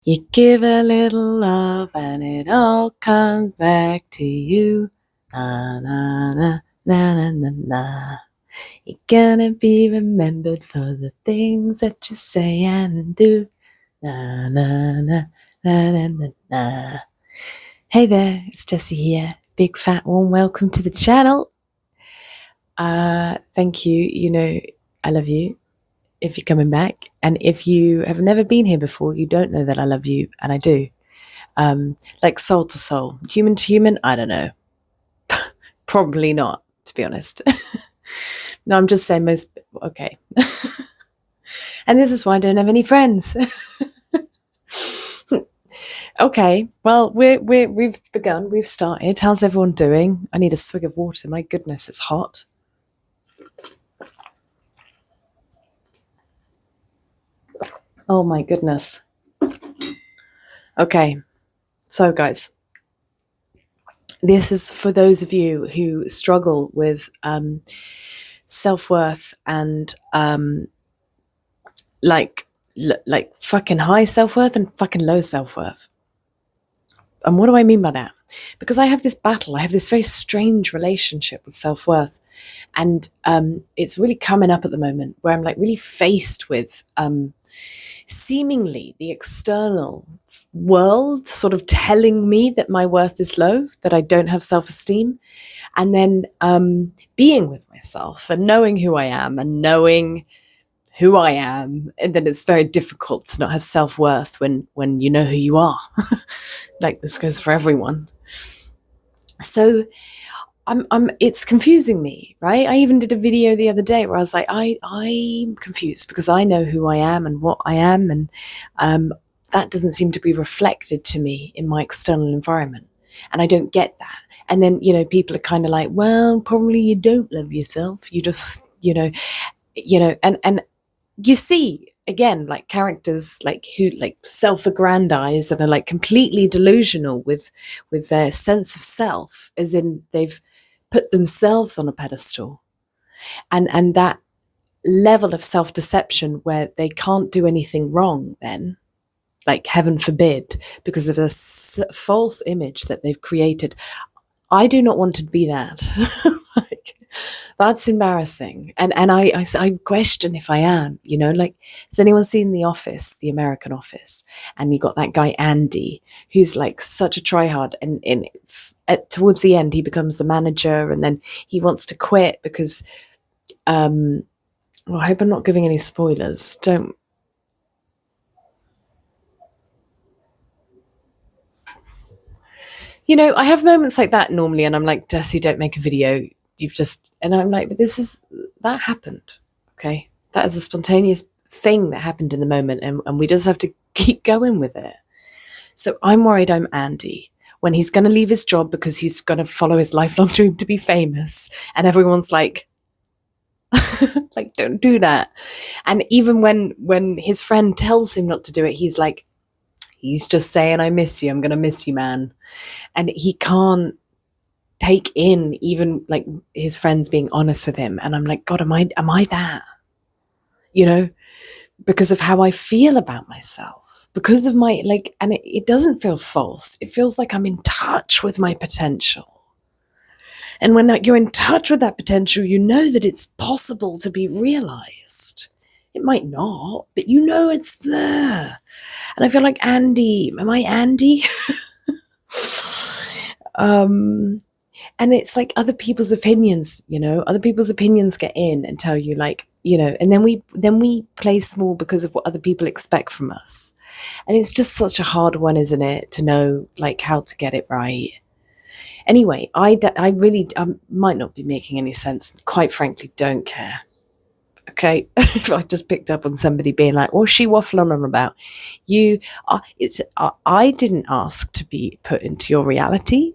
You give a little love and it all comes back to you. Na na na na na na na. You're gonna be remembered for the things that you say and do. Na na na na na na na. Hey there, it's Jessie here. Big fat warm welcome to the channel. Thank you. You know, I love you if you're coming back. And if you have never been here before, you don't know that I love you, and I do. Like soul to soul, human to human, I don't know. Probably not, to be honest. No, I'm just saying most, okay. And this is why I don't have any friends. Okay, well, we've begun, we've started. How's everyone doing? I need a swig of water. My goodness, it's hot. Oh my goodness. Okay, so guys, this is for those of you who struggle with self-worth and like fucking high self-worth and fucking low self-worth. And what do I mean by that? Because I have this battle, I have this very strange relationship with self-worth, and it's really coming up at the moment where I'm like really faced with seemingly the external world sort of telling me that my worth is low, that I don't have self-esteem, and then being with myself and knowing who I am and knowing who I am, and then it's very difficult to not have self-worth when you know who you are. Like this goes for everyone. So it's confusing me, right? I even did a video the other day where I was like, I'm confused because I know who I am and what I am, and that doesn't seem to be reflected to me in my external environment, and I don't get that. And then, you know, people are kind of like, well, probably you don't love yourself. You just, and you see again, like characters like who like self-aggrandize and are like completely delusional with their sense of self, as in they've put themselves on a pedestal, and that level of self-deception where they can't do anything wrong then, like heaven forbid, because of a false image that they've created. I do not want to be that. Like, that's embarrassing. And I question if I am, like, has anyone seen The Office, the American Office? And you got that guy, Andy, who's like such a tryhard. And towards the end, he becomes the manager, and then he wants to quit because, well, I hope I'm not giving any spoilers. Don't. I have moments like that normally, and I'm like, Jessie, don't make a video. And I'm like, but that happened. Okay. That is a spontaneous thing that happened in the moment, and we just have to keep going with it. So I'm worried I'm Andy when he's going to leave his job because he's going to follow his lifelong dream to be famous. And everyone's like, like, don't do that. And even when his friend tells him not to do it, he's like, he's just saying, I miss you. I'm going to miss you, man. And he can't take in even like his friends being honest with him. And I'm like, God, am I that? Because of how I feel about myself, because of my, like, and it doesn't feel false. It feels like I'm in touch with my potential. And when you're in touch with that potential, you know that it's possible to be realized. It might not, but you know it's there. And I feel like Andy, am I Andy? And it's like other people's opinions, other people's opinions get in and tell you, like, and then we play small because of what other people expect from us. And it's just such a hard one, isn't it, to know like how to get it right. Anyway, I really might not be making any sense. Quite frankly, don't care. Okay, I just picked up on somebody being like, what's she waffling on about? I didn't ask to be put into your reality.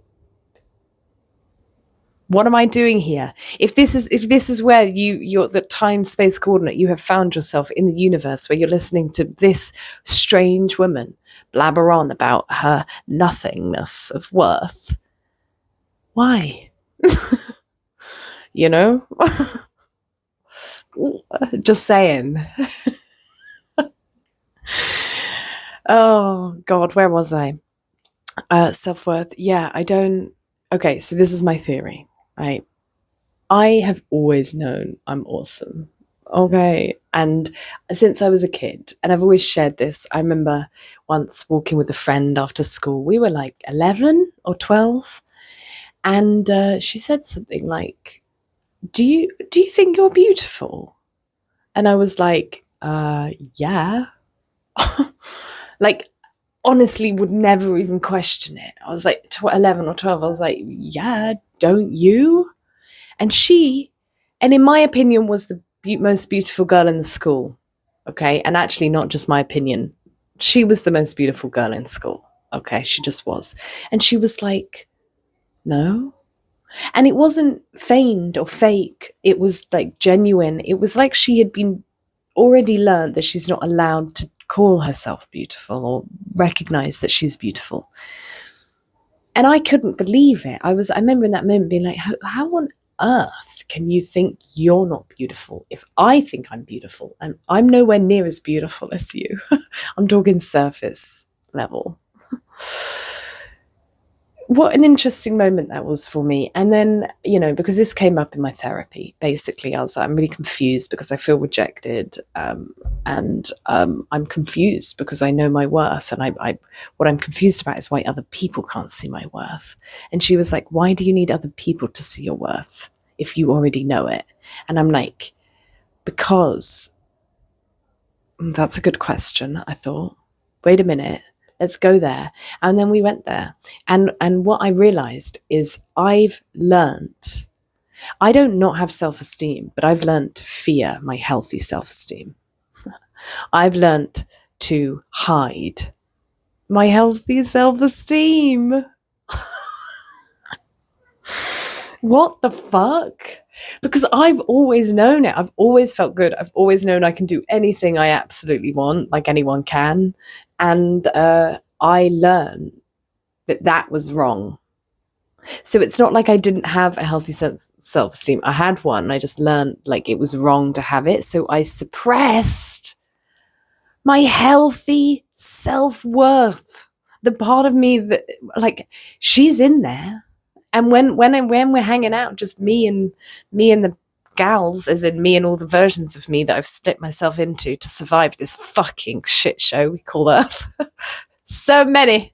What am I doing here? If this is where you're the time space coordinate, you have found yourself in the universe where you're listening to this strange woman blabber on about her nothingness of worth. Why? Just saying. Oh God, where was I? Self-worth. Yeah, I don't. Okay, so this is my theory. I have always known I'm awesome. Okay. And since I was a kid, and I've always shared this, I remember once walking with a friend after school. We were like 11 or 12. And she said something like, do you think you're beautiful? And I was like, yeah. Like, honestly, would never even question it. I was like 11 or 12. I was like, yeah, don't you? And in my opinion, was the most beautiful girl in the school. Okay. And actually, not just my opinion. She was the most beautiful girl in school. Okay. She just was. And she was like, no. And it wasn't feigned or fake. It was like genuine. It was like she had been already learned that she's not allowed to call herself beautiful or recognize that she's beautiful. And I couldn't believe it. I remember in that moment being like, how on earth can you think you're not beautiful if I think I'm beautiful? And I'm nowhere near as beautiful as you. I'm talking surface level. What an interesting moment that was for me. And then, because this came up in my therapy, basically, I'm really confused because I feel rejected. And I'm confused because I know my worth. And what I'm confused about is why other people can't see my worth. And she was like, why do you need other people to see your worth if you already know it? And I'm like, because that's a good question, I thought. Wait a minute. Let's go there. And then we went there. And what I realized is I've learned, I don't not have self-esteem, but I've learned to fear my healthy self-esteem. I've learned to hide my healthy self-esteem. What the fuck? Because I've always known it. I've always felt good. I've always known I can do anything I absolutely want, like anyone can. And I learned that was wrong. So it's not like I didn't have a healthy self-esteem. I had one. I just learned like it was wrong to have it. So I suppressed my healthy self-worth. The part of me that, like, she's in there. And when we're hanging out, just me and the gals, as in me and all the versions of me that I've split myself into to survive this fucking shit show we call Earth. So many.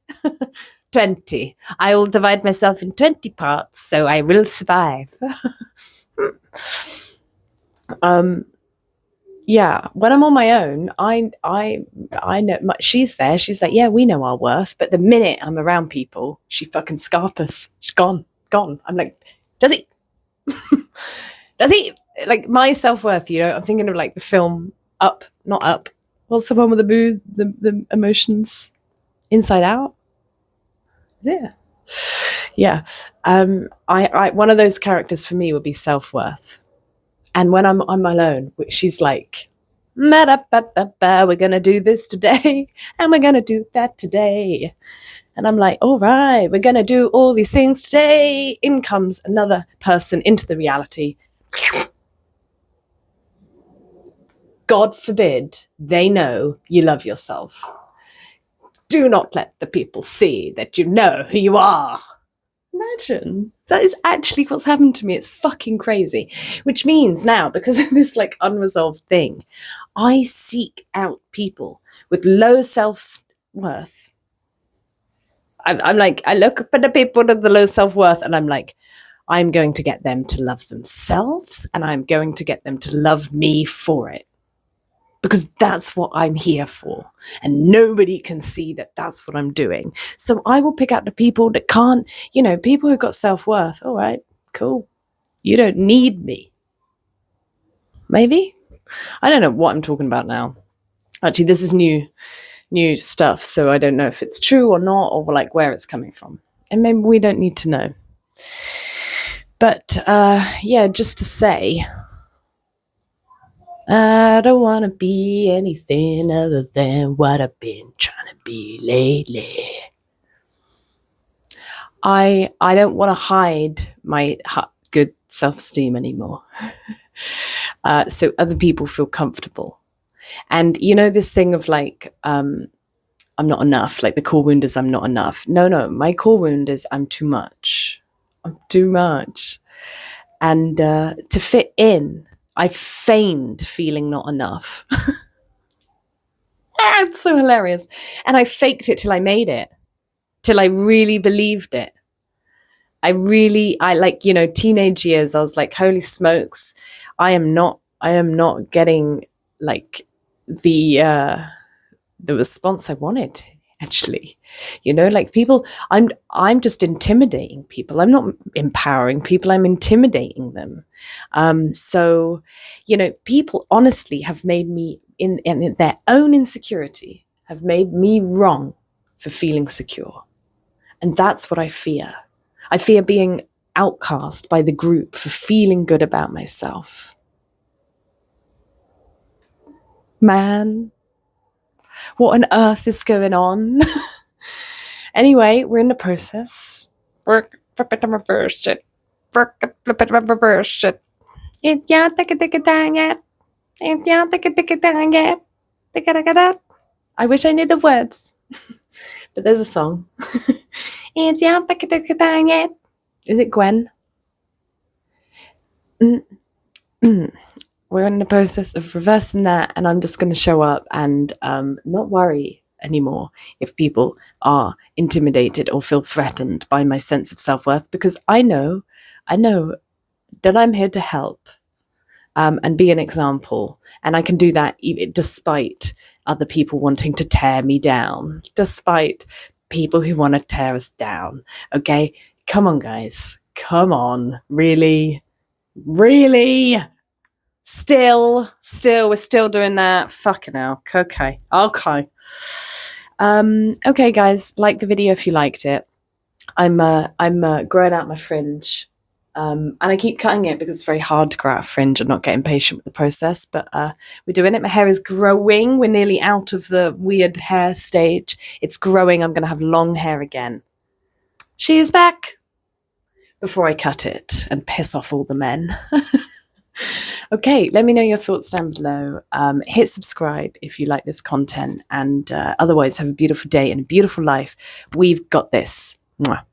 20. I will divide myself in 20 parts, so I will survive. Yeah, when I'm on my own, I know she's there. She's like, yeah, we know our worth. But the minute I'm around people, she fucking scarpers. She's gone. I'm like, does he? Does he? Like, my self-worth, I'm thinking of like the film Up, not Up. What's the one with the emotions? Inside Out? Is it? Yeah. I one of those characters for me would be self-worth. And when I'm alone, she's like, we're going to do this today, and we're going to do that today. And I'm like, all right, we're going to do all these things today. In comes another person into the reality. God forbid they know you love yourself. Do not let the people see that you know who you are. Imagine. That is actually what's happened to me. It's fucking crazy. Which means now, because of this like unresolved thing, I seek out people with low self-worth. I'm like, I look for the people with the low self-worth and I'm like, I'm going to get them to love themselves and I'm going to get them to love me for it. Because that's what I'm here for. And nobody can see that that's what I'm doing. So I will pick out the people that can't, people who've got self-worth. All right, cool. You don't need me. Maybe? I don't know what I'm talking about now. Actually, this is new stuff. So I don't know if it's true or not, or like where it's coming from. And maybe we don't need to know. But yeah, just to say, I don't want to be anything other than what I've been trying to be lately. I don't want to hide my good self-esteem anymore. So other people feel comfortable. And this thing of like, I'm not enough. Like the core wound is I'm not enough. No, my core wound is I'm too much. I'm too much. And to fit in, I feigned feeling not enough. It's so hilarious. And I faked it till I made it, till I really believed it. I like, teenage years, I was like, holy smokes, I am not getting like the response I wanted, actually. Like people, I'm just intimidating people. I'm not empowering people, I'm intimidating them. So, people honestly have made me in their own insecurity, have made me wrong for feeling secure. And that's what I fear. I fear being outcast by the group for feeling good about myself. Man, what on earth is going on? Anyway, we're in the process. We're flipping reverse shit. We're flipping reverse shit. I wish I knew the words, but there's a song. Is it Gwen? We're in the process of reversing that, and I'm just going to show up and not worry anymore if people are intimidated or feel threatened by my sense of self-worth, because I know that I'm here to help and be an example, and I can do that despite other people wanting to tear me down, despite people who want to tear us down. Okay, come on, guys, come on, really. Still, we're still doing that. Fucking hell. Okay. Okay, guys, like the video if you liked it. I'm growing out my fringe, and I keep cutting it because it's very hard to grow out a fringe and not get impatient with the process. But we're doing it. My hair is growing. We're nearly out of the weird hair stage. It's growing. I'm going to have long hair again. She is back. Before I cut it and piss off all the men. Okay, let me know your thoughts down below. Hit subscribe if you like this content, and otherwise have a beautiful day and a beautiful life. We've got this. Mwah.